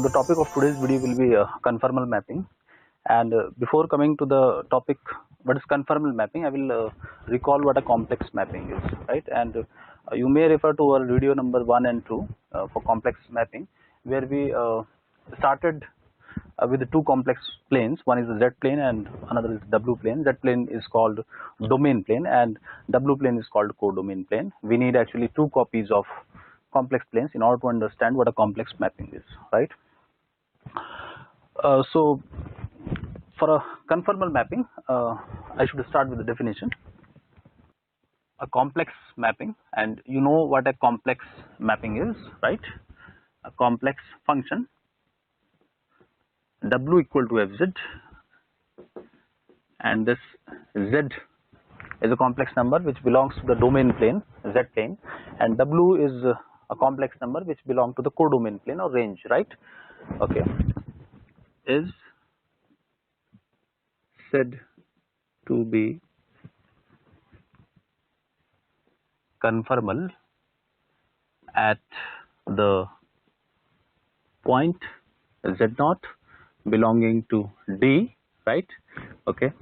the topic of today's video will be conformal mapping. And before coming to the topic, what is conformal mapping, I will recall what a complex mapping is, right? And you may refer to our video number 1 and 2 for complex mapping, where we started with the two complex planes. One is the Z plane and another is W plane. Z plane is called domain plane and W plane is called codomain plane. We need actually two copies of complex planes in order to understand what a complex mapping is, right? So for a conformal mapping, I should start with the definition. A complex mapping, and you know what a complex mapping is, right? A complex function W equal to Fz, and this Z is a complex number which belongs to the domain plane Z plane, and W is a complex number which belongs to the codomain plane or range, right? Okay, is said to be conformal at the point Z0 belonging to D, right? Okay,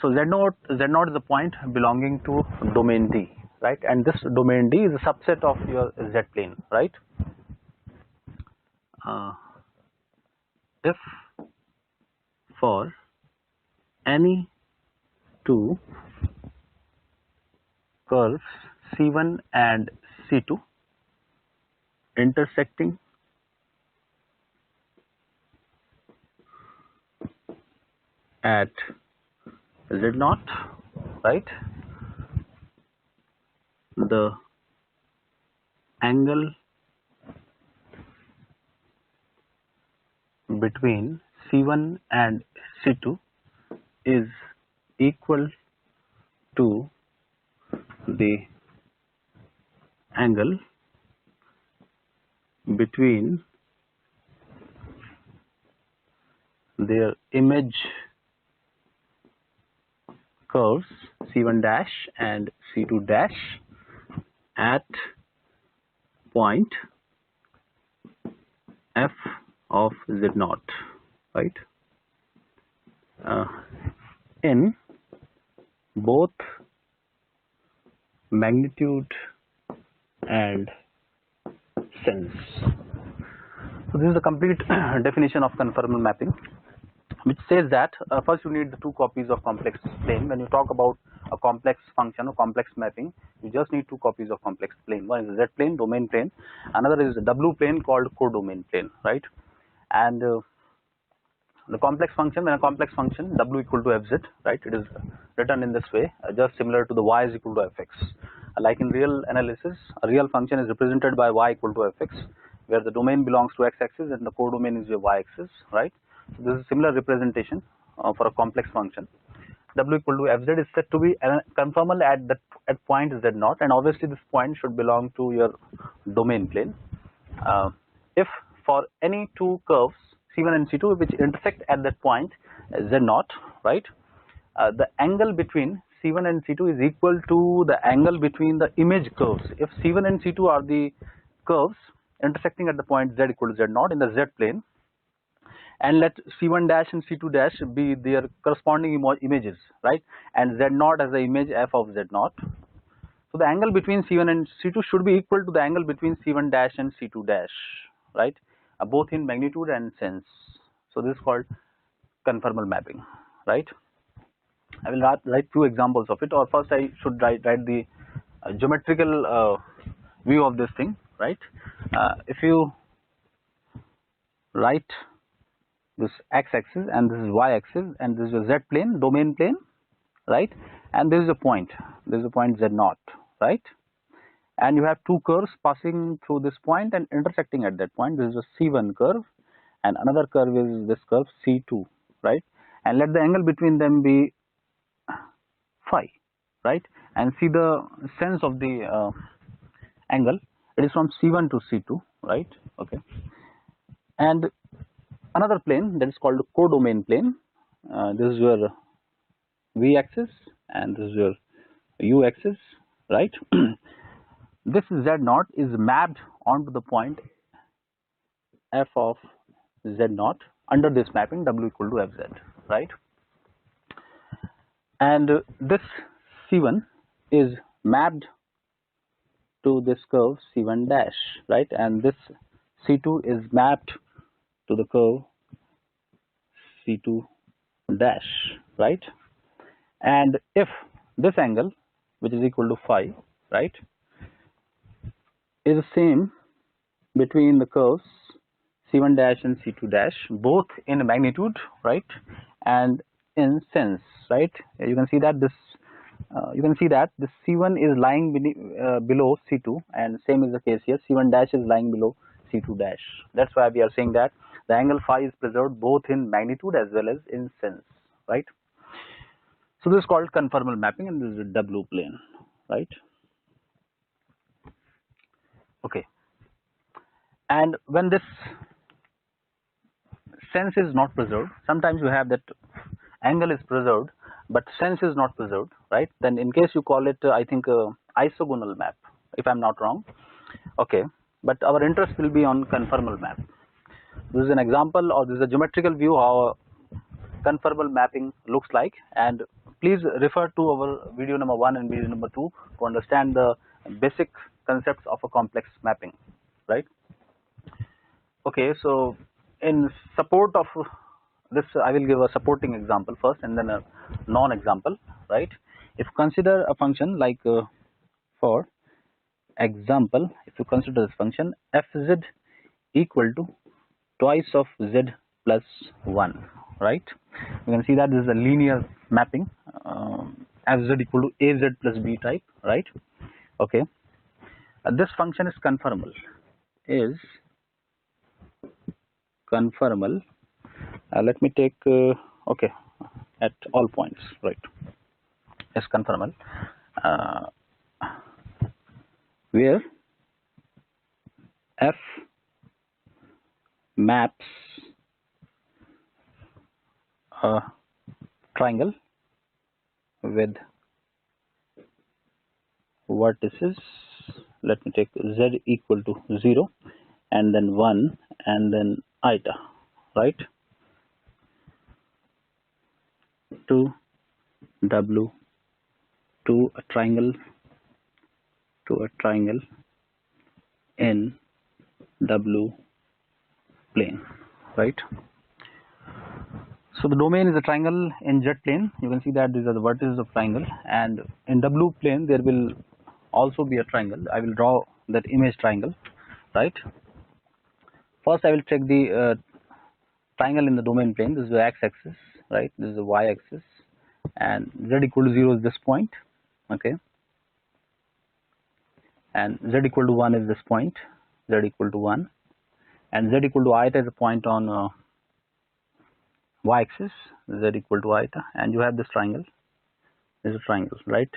so Z0 is a point belonging to domain D, right? And this domain D is a subset of your Z plane, right? If for any two curves C1 and C2 intersecting at Z0, right, the angle between C1 and C2 is equal to the angle between their image curves C1 dash and C2 dash at point F of Z0, right? In both magnitude and sense. So this is the complete definition of conformal mapping, which says that first you need the two copies of complex plane. When you talk about a complex function or complex mapping, you just need two copies of complex plane. One is the Z plane, domain plane, another is the W plane called codomain plane, right? And the complex function, when a complex function W equal to Fz, right, it is written in this way, just similar to the Y is equal to Fx. Like in real analysis, a real function is represented by Y equal to Fx, where the domain belongs to X-axis and the codomain is your Y-axis, right? So this is similar representation for a complex function. W equal to Fz is said to be conformal at point Z0, and obviously this point should belong to your domain plane. If for any two curves C1 and C2 which intersect at that point Z0, right, the angle between C1 and C2 is equal to the angle between the image curves. If C1 and C2 are the curves intersecting at the point Z equal to Z0 in the Z plane, and let C1 dash and C2 dash be their corresponding images, right, and Z0 as the image F of Z0. So the angle between C1 and C2 should be equal to the angle between C1 dash and C2 dash, right, both in magnitude and sense. So this is called conformal mapping, right? I will write few examples of it, or first I should write the geometrical view of this thing, right? If you write this x-axis and this is y-axis and this is a z plane, domain plane, right, and this is a point, this is a point Z0, right, and you have two curves passing through this point and intersecting at that point. This is a C1 curve and another curve is this curve C2, right, and let the angle between them be phi, right, and see the sense of the angle. It is from C1 to C2, right? Okay, and another plane that is called codomain plane. This is your v-axis and this is your u-axis, right? This Z0 is mapped onto the point f of z naught under this mapping w equal to fz, right? And this c1 is mapped to this curve c1 dash, right? And this c2 is mapped to the curve c2 dash, right? And if this angle, which is equal to phi, right, is the same between the curves c1 dash and c2 dash, both in magnitude, right, and in sense, right? You can see that this c1 is lying below c2, and same is the case here. C1 dash is lying below c2 dash. That's why we are saying that the angle phi is preserved both in magnitude as well as in sense, right? So this is called conformal mapping, and this is a W plane, right? Okay. And when this sense is not preserved, sometimes you have that angle is preserved but sense is not preserved, right? Then in case you call it I think isogonal map, if I'm not wrong. Okay, but our interest will be on conformal map. This is an example, or this is a geometrical view how conformal mapping looks like, and please refer to our video number 1 and video number 2 to understand the basic concepts of a complex mapping, right? Okay, so in support of this, I will give a supporting example first and then a non-example, right? If you consider a function like for example, if you consider this function fz equal to twice of z plus 1, right? You can see that this is a linear mapping, fz equal to az plus b type, right? Okay, this function is conformal, let me take okay, at all points, right? Is conformal, where f maps a triangle with vertices, let me take z equal to 0 and then 1 and then eta, right, to w to a triangle in w plane, right? So the domain is a triangle in z plane. You can see that these are the vertices of triangle, and in w plane there will also be a triangle. I will draw that image triangle, right? First I will check the triangle in the domain plane. This is the x-axis, right? This is the y-axis, and z equal to 0 is this point, okay, and z equal to 1 is this point, z equal to 1, and z equal to eta is a point on y-axis, z equal to eta, and you have this triangle. This is a triangle, right?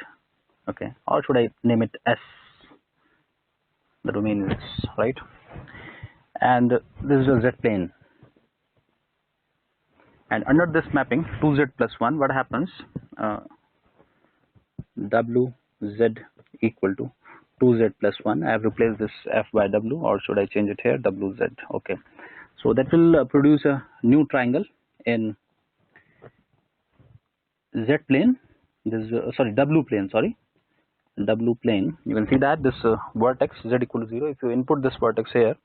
Okay, or should I name it S? The domain is S, right? And this is a z plane, and under this mapping 2z plus 1, what happens? wz equal to 2z plus 1. I have replaced this f by w, or should I change it here? wz. Okay, so that will produce a new triangle in z plane. This is sorry, w plane. Sorry, w plane. You can see that this vertex z equal to 0. If you input this vertex here,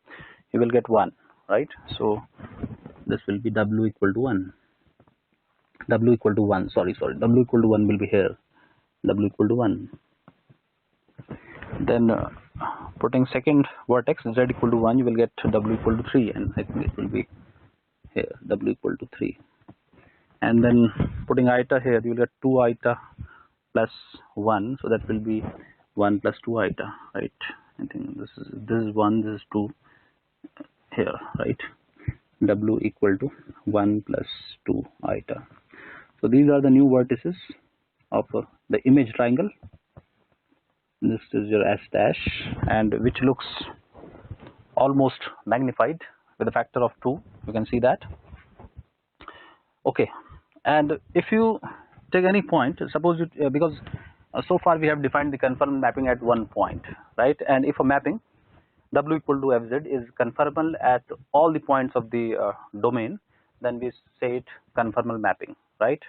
you will get 1, right? So this will be w equal to 1. W equal to 1. Sorry. W equal to 1 will be here. W equal to 1. Then putting second vertex z equal to 1, you will get w equal to 3, and I think it will be here, w equal to 3. And then putting eta here, you will get 2 eta plus 1, so that will be 1 plus 2 eta, right? I think this is 1, this is 2 here, right? W equal to 1 plus 2 eta. So these are the new vertices of the image triangle. This is your S dash, and which looks almost magnified with a factor of 2. You can see that. Okay, and if you take any point, suppose you, because so far we have defined the conformal mapping at one point, right? And if a mapping W equal to Fz is conformal at all the points of the domain, then we say it conformal mapping, right?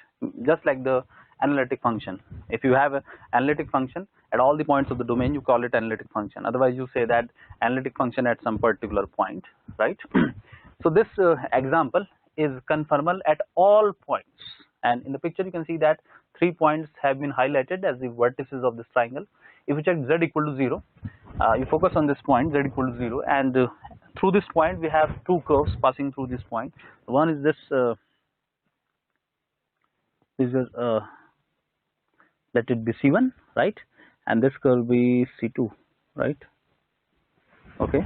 Just like the analytic function. If you have an analytic function at all the points of the domain, you call it analytic function. Otherwise, you say that analytic function at some particular point, right? So this example is conformal at all points, and in the picture you can see that 3 points have been highlighted as the vertices of this triangle. If you check z equal to 0, you focus on this point z equal to 0, and through this point we have two curves passing through this point. One is this let it be C1, right, and this curve will be C2, right? Okay,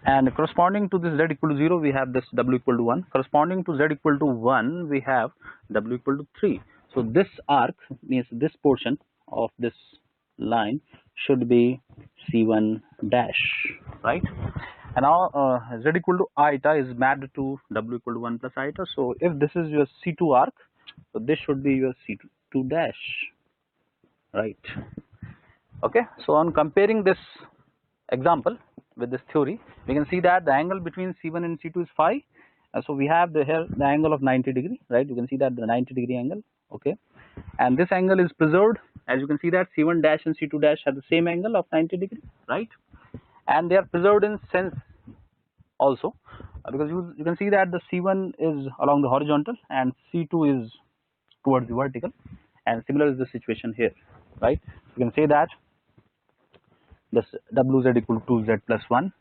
and corresponding to this z equal to 0 we have this w equal to 1. Corresponding to z equal to 1 we have w equal to 3. So this arc means this portion of this line should be C1 dash, right? And now z equal to iota is mapped to w equal to 1 plus iota. So if this is your C2 arc, so this should be your C2 dash, right? Okay, so on comparing this example with this theory, we can see that the angle between C1 and C2 is phi. So we have here the angle of 90 degree, right? You can see that the 90 degree angle, okay, and this angle is preserved. As you can see that C1 dash and C2 dash have the same angle of 90 degree, right? And they are preserved in sense also, because you can see that the C1 is along the horizontal and C2 is towards the vertical, and similar is the situation here, right? You can say that this wz equal to z plus 1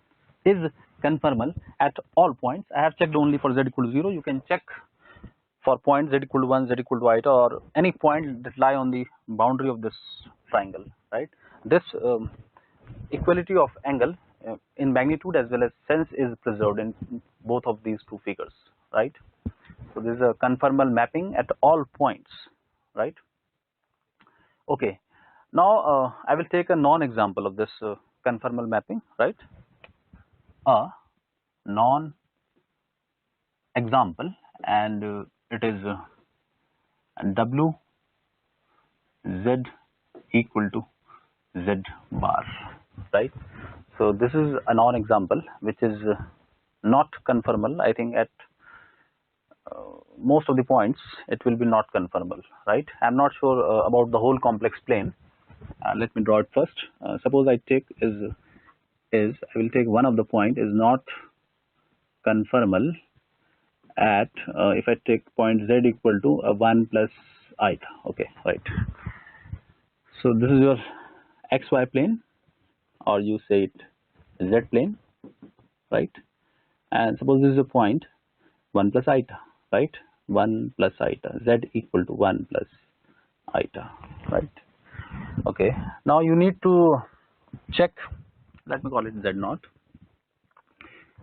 is conformal at all points. I have checked only for z equal to 0. You can check for points z equal to 1, z equal to iota, or any point that lie on the boundary of this triangle, right? This equality of angle in magnitude as well as sense is preserved in both of these two figures, right? So this is a conformal mapping at all points, right? Okay, now I will take a non-example of this conformal mapping, right? A non-example, and it is w z equal to z bar, right? So this is a non-example which is not conformal. I think at most of the points it will be not conformal, right? I am not sure about the whole complex plane. Let me draw it first. Suppose I take I will take one of the point is not conformal at if I take point z equal to 1 plus iota. Okay, right. So this is your xy plane, or you say it z plane, right? And suppose this is a point 1 plus iota, right? 1 plus iota, z equal to 1 plus iota, right? Okay, now you need to check, let me call it z naught.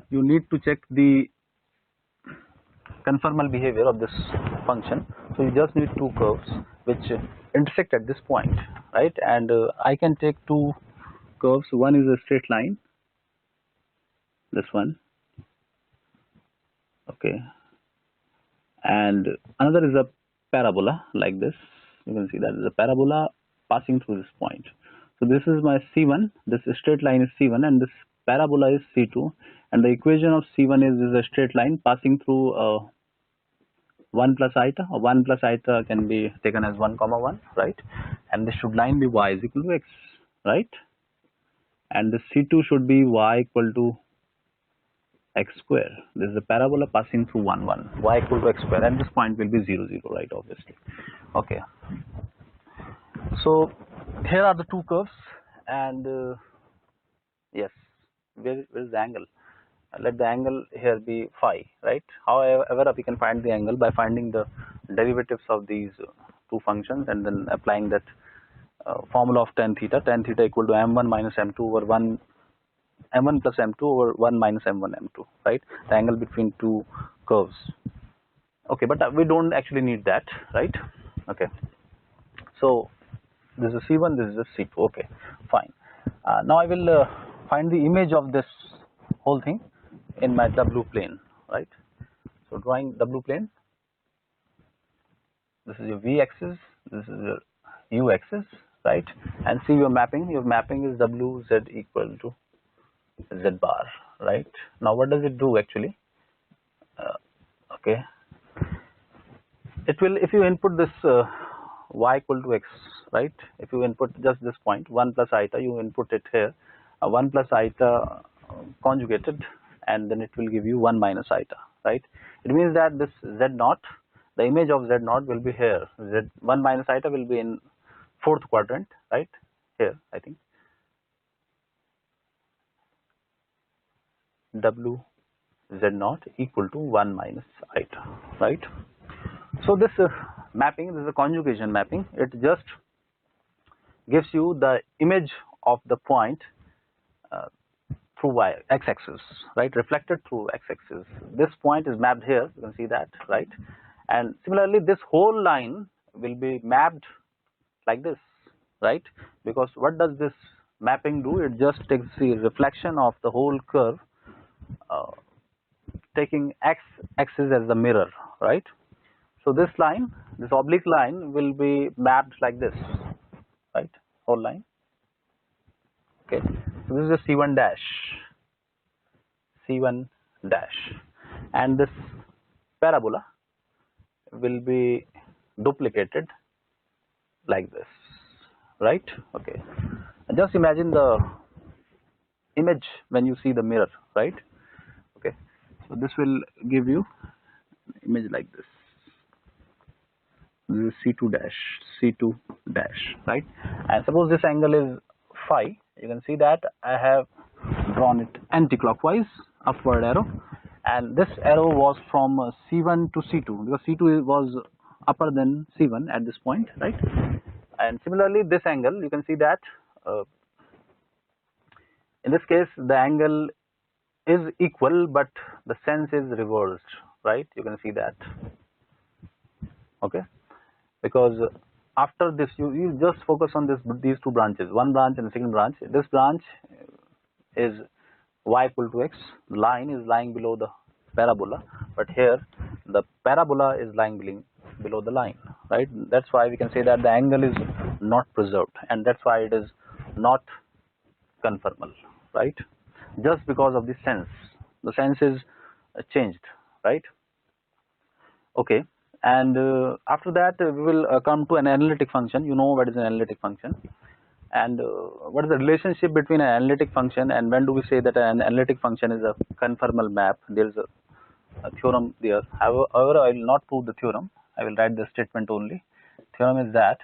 You need to check the conformal behavior of this function. So you just need two curves which intersect at this point, right? And I can take two curves. One is a straight line, this one, okay, and another is a parabola like this. You can see that is a parabola passing through this point. So this is my C1, this straight line is C1, and this parabola is C2, and the equation of C1 is a straight line passing through 1 plus iota, or 1 plus iota can be taken as 1 comma 1, right? And this should line be y is equal to x, right? And the C2 should be y equal to x square. This is a parabola passing through 1 1, y equal to x square, and this point will be 0 0, right? Obviously. Okay, so here are the two curves, and yes, where is the angle? Let the angle here be phi, right? However, we can find the angle by finding the derivatives of these two functions and then applying that formula of tan theta equal to m1 minus m2 over 1 m1 plus m2 over 1 minus m1 m2, right? The angle between two curves. Okay, but we don't actually need that, right? Okay, so this is C1, this is a C2. Okay, fine. Now I will find the image of this whole thing in my W plane, right? So drawing W plane, this is your V axis, this is your U axis, right? And see your mapping is W Z equal to z bar, right? Now what does it do actually? Okay, it will, if you input this y equal to x, right? If you input just this point 1 plus iota, you input it here, 1 plus iota conjugated, and then it will give you 1 minus iota, right? It means that this z naught, the image of z naught will be here. Z 1 minus iota will be in fourth quadrant, right? Here, I think w z naught equal to 1 minus iota, right? So this mapping, this is a conjugation mapping. It just gives you the image of the point through x-axis, right? Reflected through x-axis. This point is mapped here. You can see that, right? And similarly, this whole line will be mapped like this, right? Because what does this mapping do? It just takes the reflection of the whole curve, taking x-axis as the mirror, right? So this line, this oblique line will be mapped like this, right? Whole line. Okay. So this is a C1 dash, C1 dash, and this parabola will be duplicated like this, right? Okay. And just imagine the image when you see the mirror, right? Okay. So this will give you image like this. This is C2 dash, C2 dash, right? And suppose this angle is phi. You can see that I have drawn it anti-clockwise, upward arrow, and this arrow was from C1 to C2 because C2 was upper than C1 at this point, right? And similarly, this angle, you can see that in this case the angle is equal, but the sense is reversed, right? You can see that. Okay, because after this you just focus on these two branches, one branch and the second branch. This branch is y equal to x, the line is lying below the parabola, but here the parabola is lying below the line, right? That's why we can say that the angle is not preserved, and that's why it is not conformal, right? Just because of the sense is changed, right? Okay. And after that we will come to an analytic function. You know what is an analytic function, and what is the relationship between an analytic function, and when do we say that an analytic function is a conformal map? There is a theorem there. However, I will not prove the theorem. I will write the statement only. Theorem is that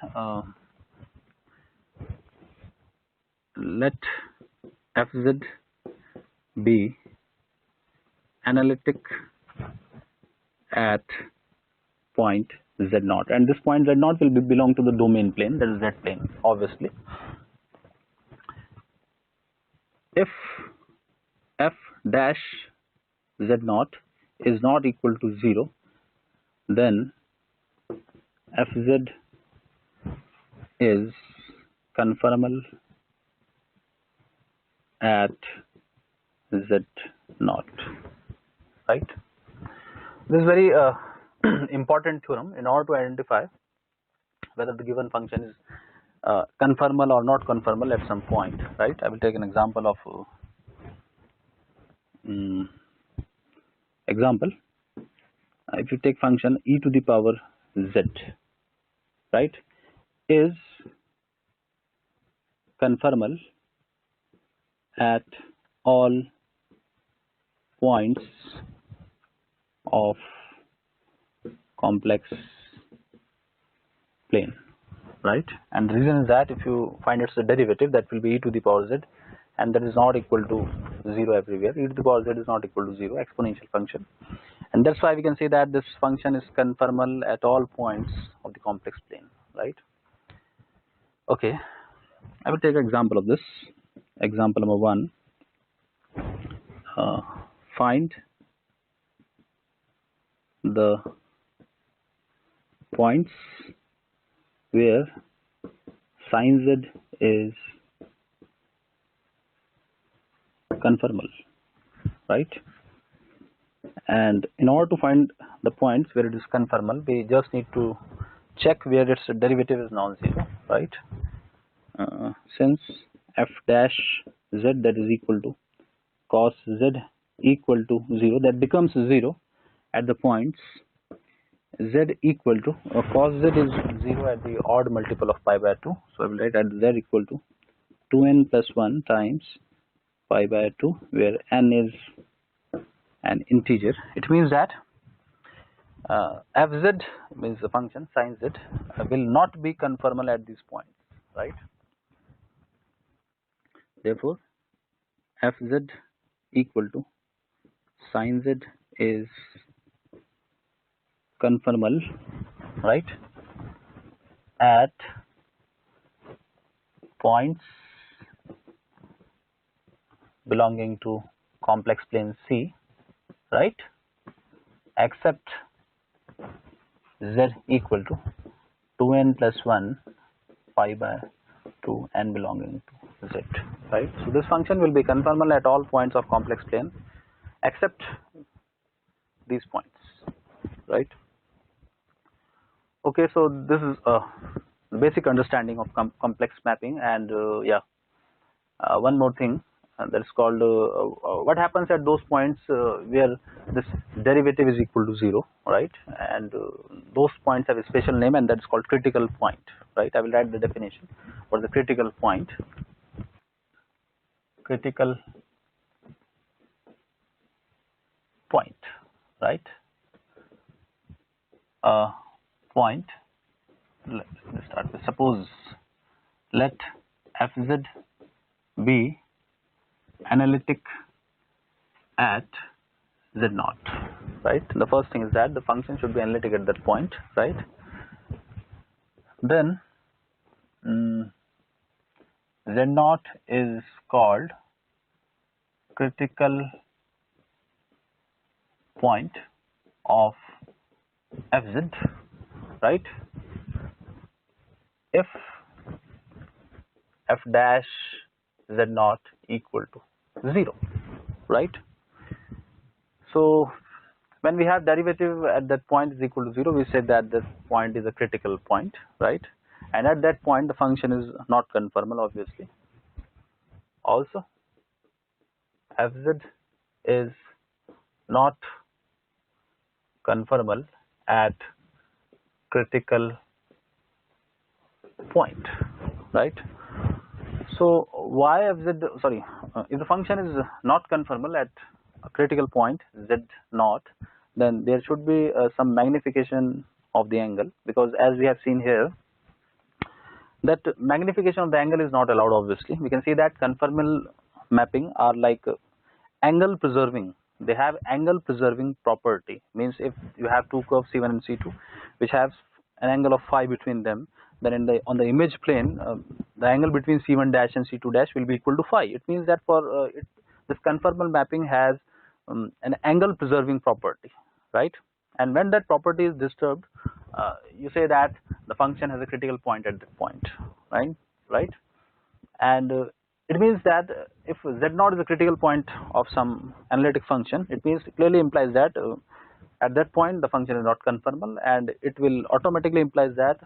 let fz be analytic at point z naught, and this point z naught will belong to the domain plane, that is z plane, obviously. If f dash z naught is not equal to 0, then fz is conformal at z naught, right? This is very important theorem in order to identify whether the given function is conformal or not conformal at some point, right? I will take an example of example. If you take function e to the power z, right, is conformal at all points of complex plane, right? And the reason is that if you find its derivative, that will be e to the power z, and that is not equal to 0 everywhere. E to the power z is not equal to 0, exponential function, and that's why we can say that this function is conformal at all points of the complex plane, right? Okay, I will take an example of this. Example number 1. Find the points where sin z is conformal, right? And in order to find the points where it is conformal, we just need to check where its derivative is non-zero, right? Since f dash z, that is equal to cos z equal to 0, that becomes 0 at the points z equal to cos z is 0 at the odd multiple of pi by 2. So I will write at z equal to 2n plus 1 times pi by 2, where n is an integer. It means that fz means the function sin z will not be conformal at these points, right? Therefore fz equal to sin z is conformal, right, at points belonging to complex plane C, right, except z equal to 2n plus 1 pi by 2 n belonging to z, right. So this function will be conformal at all points of complex plane except these points, right. Okay, so this is a basic understanding of complex mapping. And one more thing, that is called what happens at those points where this derivative is equal to 0, right, and those points have a special name, and that is called critical point, right. I will write the definition for the critical point. Critical point, right, point, let's start with, suppose let fz be analytic at z naught, right. The first thing is that the function should be analytic at that point, right. Then z naught is called critical point of fz, right, if f dash z naught equal to 0, right. So when we have derivative at that point is equal to 0, we said that this point is a critical point, right, and at that point the function is not conformal, obviously. Also fz is not conformal at critical point, right. So why fz, sorry, if the function is not conformal at a critical point z naught, then there should be some magnification of the angle, because as we have seen here, that magnification of the angle is not allowed. Obviously we can see that conformal mapping are like angle preserving. They have angle preserving property, means if you have two curves C1 and C2 which have an angle of phi between them, then in the on the image plane the angle between C1 dash and C2 dash will be equal to phi. It means that for this conformal mapping has an angle preserving property, right, and when that property is disturbed, you say that the function has a critical point at that point, right, and it means that if z naught is a critical point of some analytic function, it means clearly implies that at that point the function is not conformal, and it will automatically implies that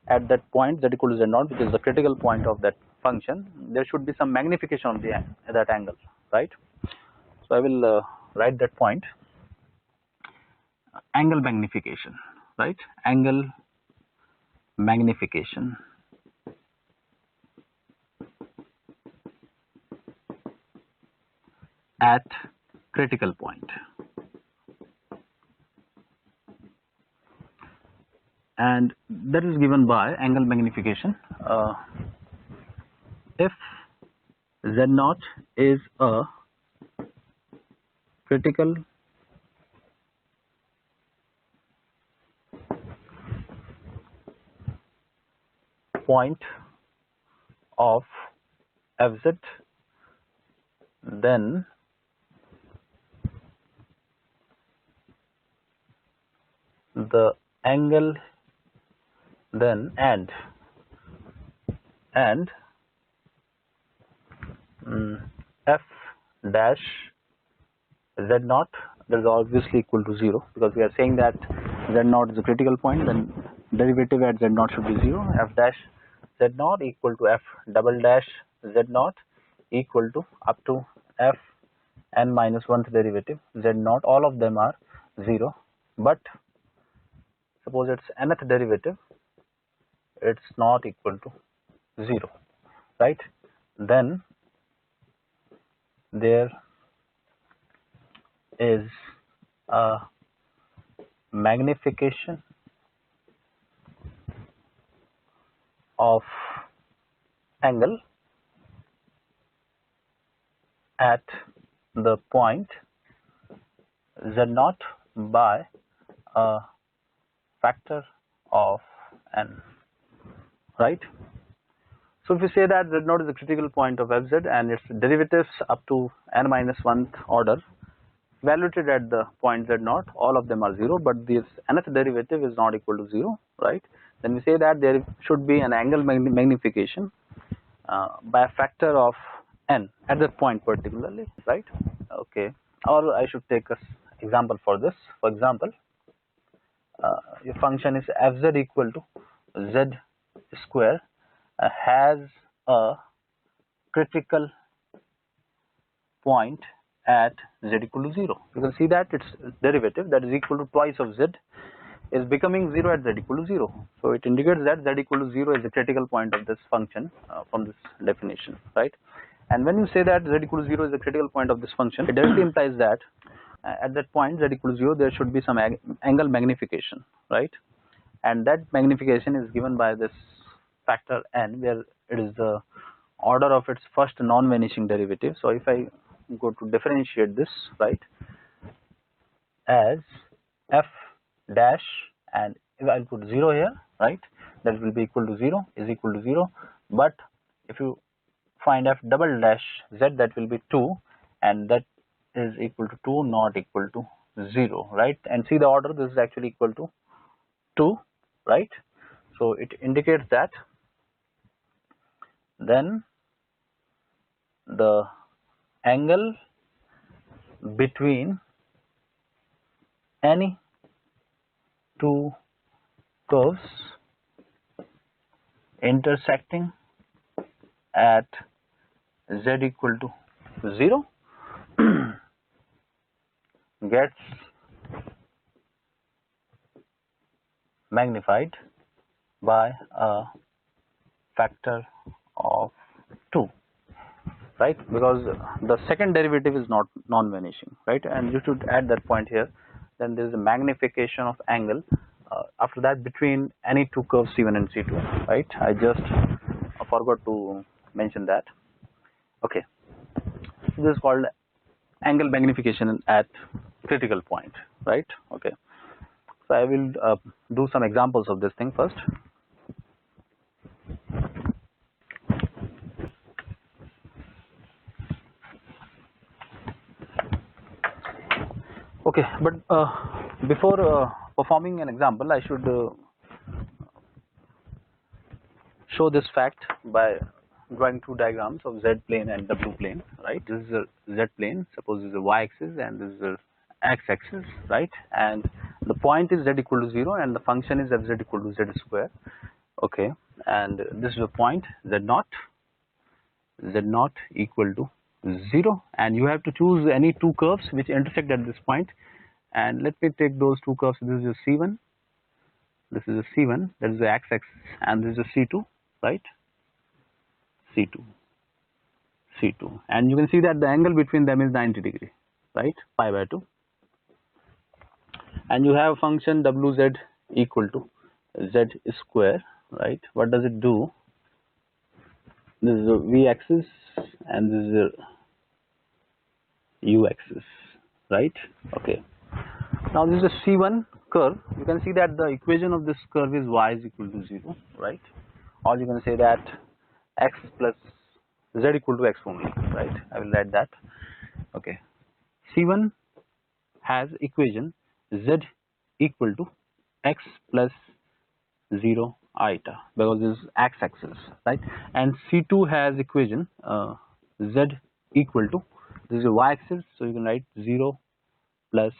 at that point z equal to z naught, which is the critical point of that function, there should be some magnification of the that angle, right. So I will write that point, angle magnification, right, angle magnification at critical point, and that is given by angle magnification if z naught is a critical point of fz, then the angle then and f dash z naught, that is obviously equal to 0, because we are saying that z naught is a critical point, then derivative at z naught should be 0. F dash z naught equal to f double dash z naught equal to up to f n minus 1th derivative z naught, all of them are 0, but suppose its nth derivative, it's not equal to 0, right? Then there is a magnification of angle at the point z naught by a factor of n, right? So if we say that z naught is the critical point of fz and its derivatives up to n minus 1th order evaluated at the point z naught, all of them are 0, but this nth derivative is not equal to 0, right? Then we say that there should be an angle magnification by a factor of n at that point particularly, right? Okay, or I should take an example for this. For example, your function is fz equal to z square has a critical point at z equal to 0. You can see that its derivative, that is equal to twice of z, is becoming 0 at z equal to 0. So it indicates that z equal to 0 is the critical point of this function from this definition, right? And when you say that z equal to 0 is the critical point of this function, it directly implies that at that point z equal to 0 there should be some angle magnification, right? And that magnification is given by this factor n, where it is the order of its first non-vanishing derivative. So if I go to differentiate this, right, as f dash, and if I'll put 0 here, right, that will be equal to 0 is equal to 0, but if you find f double dash z, that will be 2, and that is equal to 2, not equal to 0, right? And see the order, this is actually equal to 2, right? So it indicates that then the angle between any two curves intersecting at z equal to 0 gets magnified by a factor of 2, right? Because the second derivative is not non-vanishing, right? And you should add that point here. Then there is a magnification of angle after that between any two curves C1 and C2, right? I just forgot to mention that. Okay, this is called angle magnification at critical point, right? Okay, so I will do some examples of this thing first. Okay, but before performing an example, I should show this fact by drawing two diagrams of z plane and w plane, right? This is a z plane, suppose this is a y axis, and this is a x axis, right? And the point is z equal to 0 and the function is fz equal to z square. Okay, and this is a point z naught equal to 0, and you have to choose any two curves which intersect at this point. And let me take those two curves. This is a C1, this is a C1, that is the x-axis, and this is a C2, right? C2, and you can see that the angle between them is 90 degree, right? Pi by 2. And you have function wz equal to z square, right? What does it do? This is a v-axis and this is a u-axis, right? Okay. Now this is a C1 curve. You can see that the equation of this curve is y is equal to 0, right? Or you can say that x plus z equal to x only, right? I will write that. Okay. C1 has equation z equal to x plus 0 iota, because this is x-axis, right? And C2 has equation z equal to, this is a y-axis, so you can write 0 plus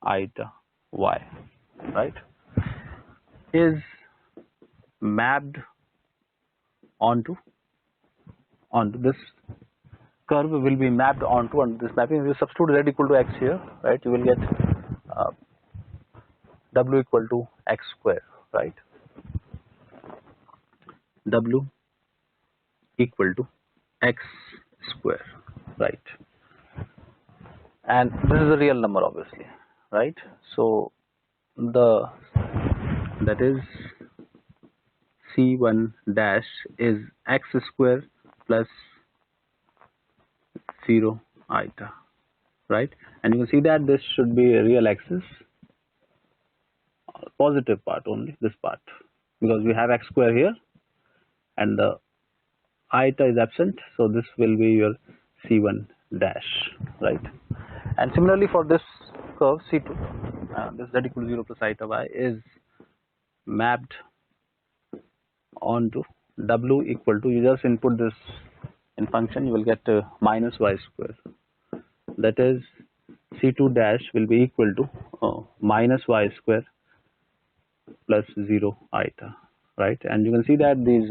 iota y, right? Is mapped onto this curve will be mapped onto, and this mapping, if you substitute z equal to x here, right, you will get w equal to x square, right? W equal to x square, right? And this is a real number, obviously, right? So that is C1 dash is x square plus 0 iota, right? And you can see that this should be a real axis, positive part only, this part, because we have x square here and the iota is absent, so this will be your C1 dash, right? And similarly for this curve C2, this z equal to 0 plus iota y is mapped onto w equal to, you just input this in function, you will get minus y square, that is C2 dash will be equal to minus y square plus 0 iota, right? And you can see that these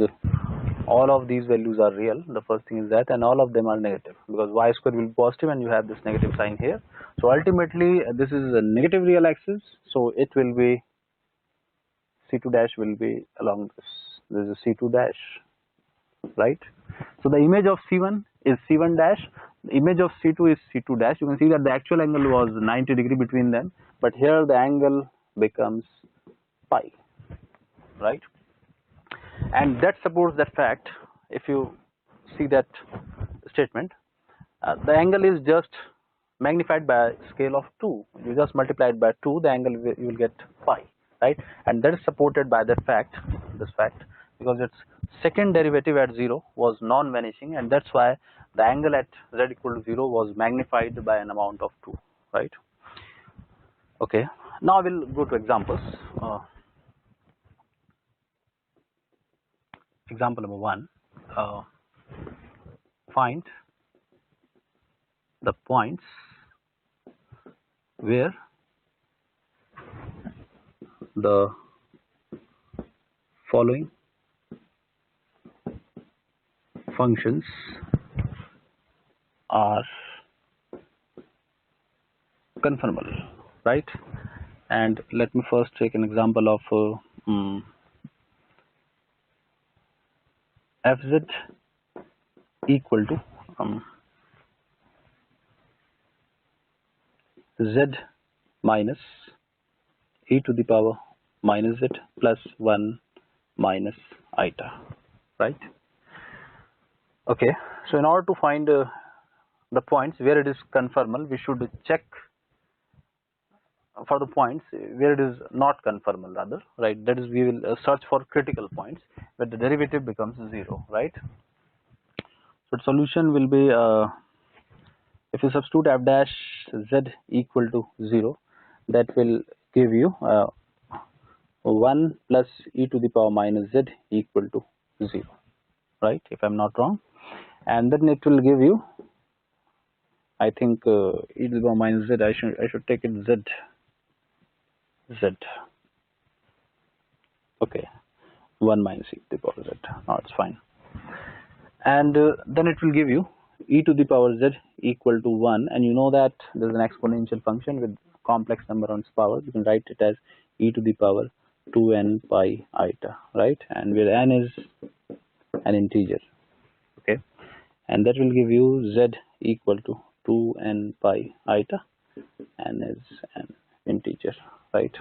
all of these values are real. The first thing is that, and all of them are negative, because y square will be positive and you have this negative sign here. So ultimately this is a negative real axis, so it will be C2 dash will be along this. This is C2 dash, right? So the image of C1 is C1 dash, the image of C2 is C2 dash. You can see that the actual angle was 90 degree between them, but here the angle becomes pi, right? And that supports that fact. If you see that statement, the angle is just magnified by a scale of 2. You just multiply it by 2, the angle you will get pi, right? And that is supported by the fact, this fact, because its second derivative at 0 was non-vanishing, and that's why the angle at z equal to 0 was magnified by an amount of 2, right? Okay, now we'll go to examples. Example number 1, find the points where the following functions are conformal, right? And let me first take an example of fz equal to z minus e to the power minus z plus 1 minus iota, right? Okay, so in order to find the points where it is conformal, we should check for the points where it is not conformal, rather, right? That is, we will search for critical points where the derivative becomes 0, right? So the solution will be, if you substitute f dash z equal to 0, that will give you 1 plus e to the power minus z equal to 0, right, if I am not wrong. And then it will give you, I think, e to the power minus z, I should take it z, okay, 1 minus e to the power z, now it's fine. And then it will give you e to the power z equal to 1, and you know that there is an exponential function with complex number on its power. You can write it as e to the power 2n pi iota, right? And where n is an integer, okay, and that will give you z equal to 2n pi iota, n is an integer, right?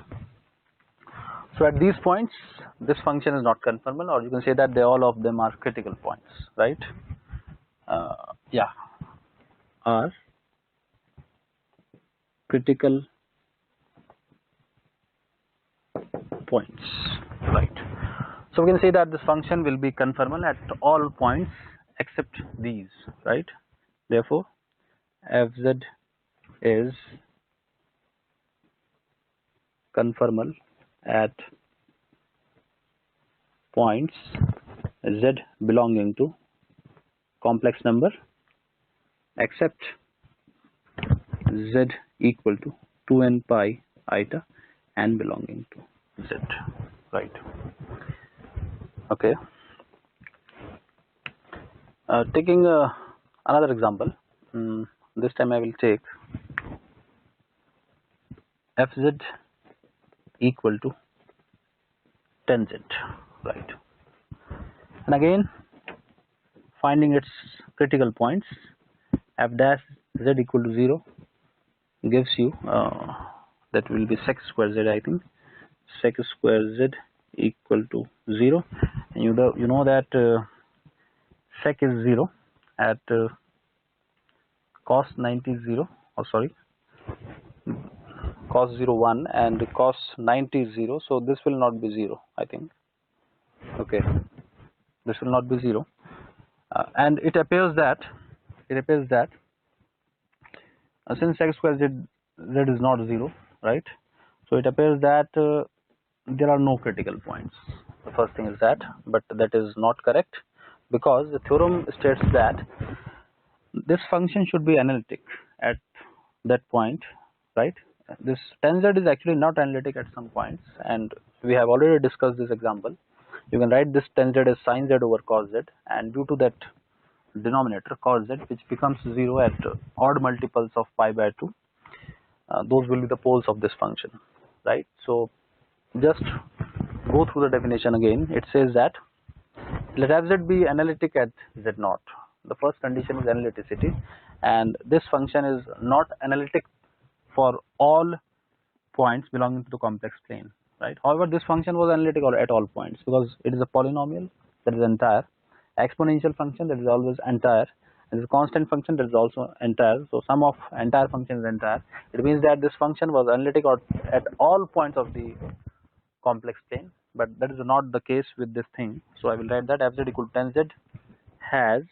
So at these points, this function is not conformal, or you can say that all of them are critical points, right? Yeah, are critical points, right? So we can say that this function will be conformal at all points except these, right? Therefore, fz is conformal at points z belonging to complex number except z equal to 2n pi iota and belonging to z, right? Okay, taking another example. This time I will take fz equal to tangent, right? And again, finding its critical points, f dash z equal to 0 gives you that will be sec square z, I think, sec square z equal to 0, and you know that sec is 0 at cos 90 is 0, or sorry, cos 0 1 and cos 90 is 0, so this will not be 0, I think. Okay, this will not be 0, and it appears that since sec square z is not 0, right? So it appears that there are no critical points. The first thing is that, but that is not correct, because the theorem states that this function should be analytic at that point, right? This tan z is actually not analytic at some points, and we have already discussed this example. You can write this tan z as sin z over cos z, and due to that denominator cos z, which becomes 0 at odd multiples of pi by 2, those will be the poles of this function, right? So just go through the definition again. It says that let fz be analytic at z naught. The first condition is analyticity, and this function is not analytic for all points belonging to the complex plane, right? However, this function was analytic at all points because it is a polynomial that is entire, exponential function that is always entire, and a constant function that is also entire. So sum of entire function is entire. It means that this function was analytic at all points of the complex plane, but that is not the case with this thing. So I will write that fz equal to tan z has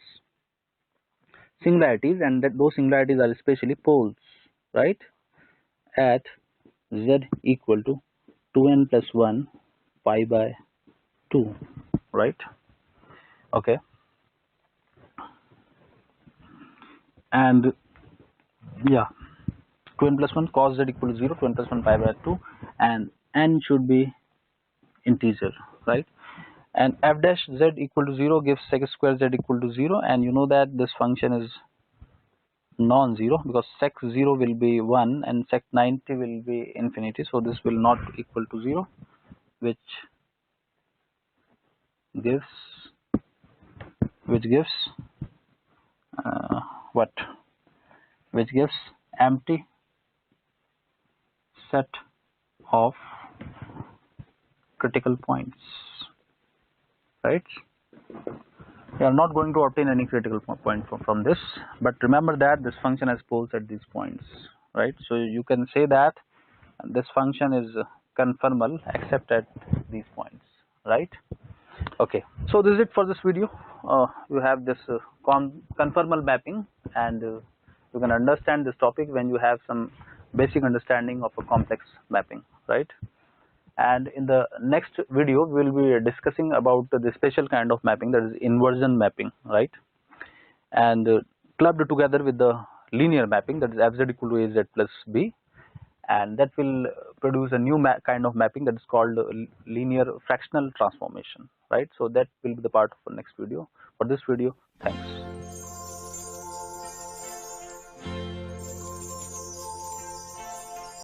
singularities, and that those singularities are especially poles, right, at z equal to 2n plus 1 pi by 2, right? Okay, and yeah, 2n plus 1 cos z equal to 0, 2n plus 1 pi by 2, and n should be integer, right? And f dash z equal to 0 gives sec square z equal to 0, and you know that this function is non-zero because sec 0 will be 1 and sec 90 will be infinity, so this will not equal to 0, which gives what? Which gives empty set of critical points, right? We are not going to obtain any critical point from this, but remember that this function has poles at these points, right? So you can say that this function is conformal except at these points, right? Okay, so this is it for this video. You have this conformal mapping, and you can understand this topic when you have some basic understanding of a complex mapping, right? And in the next video we will be discussing about the special kind of mapping, that is inversion mapping, right? And clubbed together with the linear mapping, that is fz equal to az plus b, and that will produce a new kind of mapping that is called linear fractional transformation, right? So that will be the part of the next video. For this video, thanks.